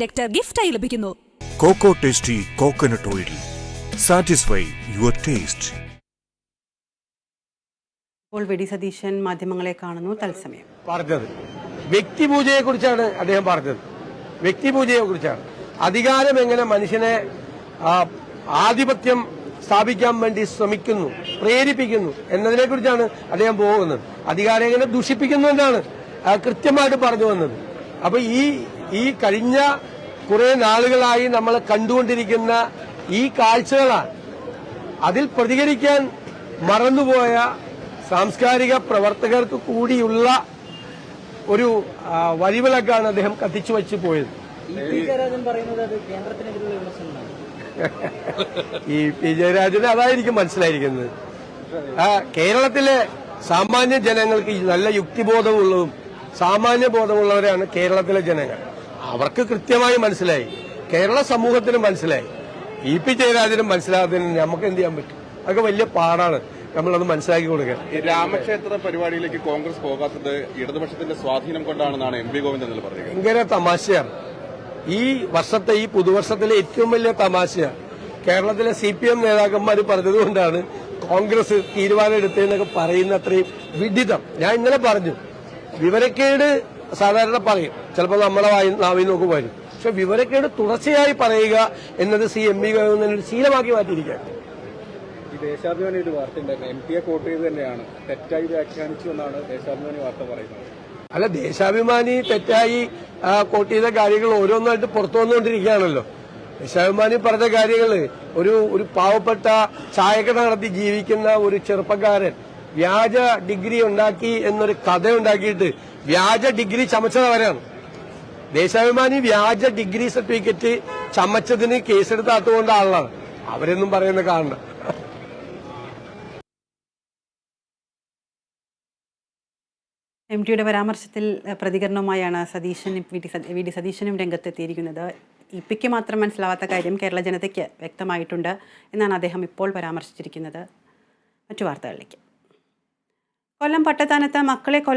Nectar ഗിഫ്റ്റായി ലഭിക്കുന്നു. Coco tasty coconut oil. Satisfy your taste. ഇപ്പോൾ വി ഡി സതീശൻ മാധ്യമങ്ങളെ കാണുന്നു തത്സമയം. പറഞ്ഞത് വ്യക്തിപൂജയെ കുറിച്ചാണ് അദ്ദേഹം പറഞ്ഞത്. വ്യക്തിപൂജയെ കുറിച്ചാണ്. അധികാരം എങ്ങനെ മനുഷ്യനെ ആധിപത്യം സ്ഥാപിക്കാൻ വേണ്ടി ശ്രമിക്കുന്നു, പ്രേരിപ്പിക്കുന്നു എന്നതിനെ കുറിച്ചാണ് അദ്ദേഹം പോകുന്നത്. അധികാരം എങ്ങനെ ദുഷിപ്പിക്കുന്നു എന്നാണ് കൃത്യമായിട്ട് പറഞ്ഞു വന്നത്. അപ്പൊ ഈ കഴിഞ്ഞ കുറെ നാളുകളായി നമ്മൾ കണ്ടുകൊണ്ടിരിക്കുന്ന ഈ കാഴ്ചകളാണ്. അതിൽ പ്രതികരിക്കാൻ മറന്നുപോയ സാംസ്കാരിക പ്രവർത്തകർക്ക് കൂടിയുള്ള ഒരു വഴിവിളക്കാണ് അദ്ദേഹം കത്തിച്ചു വെച്ച് പോയത്. ഈ പി ജയരാജന് അതായിരിക്കും മനസ്സിലായിരിക്കുന്നത്. കേരളത്തിലെ സാമാന്യ ജനങ്ങൾക്ക് നല്ല യുക്തിബോധമുള്ളതും സാമാന്യ ബോധമുള്ളവരാണ് കേരളത്തിലെ ജനങ്ങൾ. അവർക്ക് കൃത്യമായി മനസ്സിലായി, കേരള സമൂഹത്തിന് മനസ്സിലായി. ഇ പി ജയരാജനും മനസ്സിലാകുന്നതിന് നമുക്ക് എന്ത് ചെയ്യാൻ പറ്റും? അതൊക്കെ വലിയ പാടാണ് നമ്മളത് മനസ്സിലാക്കി കൊടുക്കാൻ. രാമക്ഷേത്ര പരിപാടിയിലേക്ക് കോൺഗ്രസ് പോകാത്തത് ഇടതുപക്ഷത്തിന്റെ സ്വാധീനം കൊണ്ടാണെന്നാണ് എം വി ഗോവിന്ദൻ പറഞ്ഞത്. ഭയങ്കര തമാശയാണ്. ഈ വർഷത്തെ ഈ പുതുവർഷത്തിലെ ഏറ്റവും വലിയ തമാശയാണ്. കേരളത്തിലെ CPM നേതാക്കന്മാർ പറഞ്ഞതുകൊണ്ടാണ് കോൺഗ്രസ് തീരുമാനം എടുത്തതെന്നൊക്കെ പറയുന്ന അത്രയും വിഡിതം. ഞാൻ ഇന്നലെ പറഞ്ഞു, വിവരക്കേട് സാധാരണ പറയും, ചിലപ്പോൾ നമ്മളെ നാവിൽ നോക്ക് വരും. പക്ഷെ വിവരക്കേട് തുടർച്ചയായി പറയുക എന്നത് എം വി ഗോവിന്ദൻ ഒരു ശീലമാക്കി മാറ്റിയിരിക്കുകയാണ്. ഈ ദേശാഭിമാനി ഒരു വാർത്ത ഉണ്ടായിരുന്നു, MP കോട്ട് ചെയ്ത് തന്നെയാണ് തെറ്റായി വ്യാഖ്യാനിച്ചു എന്നാണ് ദേശാഭിമാനി വാർത്ത പറയുന്നത്. അല്ല, ദേശാഭിമാനി തെറ്റായി കോട്ട് ചെയ്ത കാര്യങ്ങൾ ഓരോന്നായിട്ട് പുറത്തു വന്നുകൊണ്ടിരിക്കുകയാണല്ലോ. ദേശാഭിമാനി പറഞ്ഞ കാര്യങ്ങൾ ഒരു പാവപ്പെട്ട ചായക്കട നടത്തി ജീവിക്കുന്ന ഒരു ചെറുപ്പക്കാരൻ വ്യാജ ഡിഗ്രി ഉണ്ടാക്കി എന്നൊരു കഥ ഉണ്ടാക്കിയിട്ട് വ്യാജ ഡിഗ്രി ചമച്ചതവരാണ്. ദേശാഭിമാനി വ്യാജ ഡിഗ്രി സർട്ടിഫിക്കറ്റ് ചമച്ചതിന് കേസെടുത്താത്തുകൊണ്ട ആളാണ്. അവരെന്നും പറയുന്ന കാണണം. MTയുടെ പരാമർശത്തിൽ പ്രതികരണവുമായാണ് വി ഡി സതീശനും രംഗത്തെത്തിയിരിക്കുന്നത്. ഇപ്പിക്ക് മാത്രം മനസ്സിലാവാത്ത കാര്യം കേരള ജനതയ്ക്ക് വ്യക്തമായിട്ടുണ്ട് എന്നാണ് അദ്ദേഹം ഇപ്പോൾ പരാമർശിച്ചിരിക്കുന്നത്. മറ്റു വാർത്തകളിലേക്ക്. കൊല്ലം പട്ടത്താനത്ത് മക്കളെ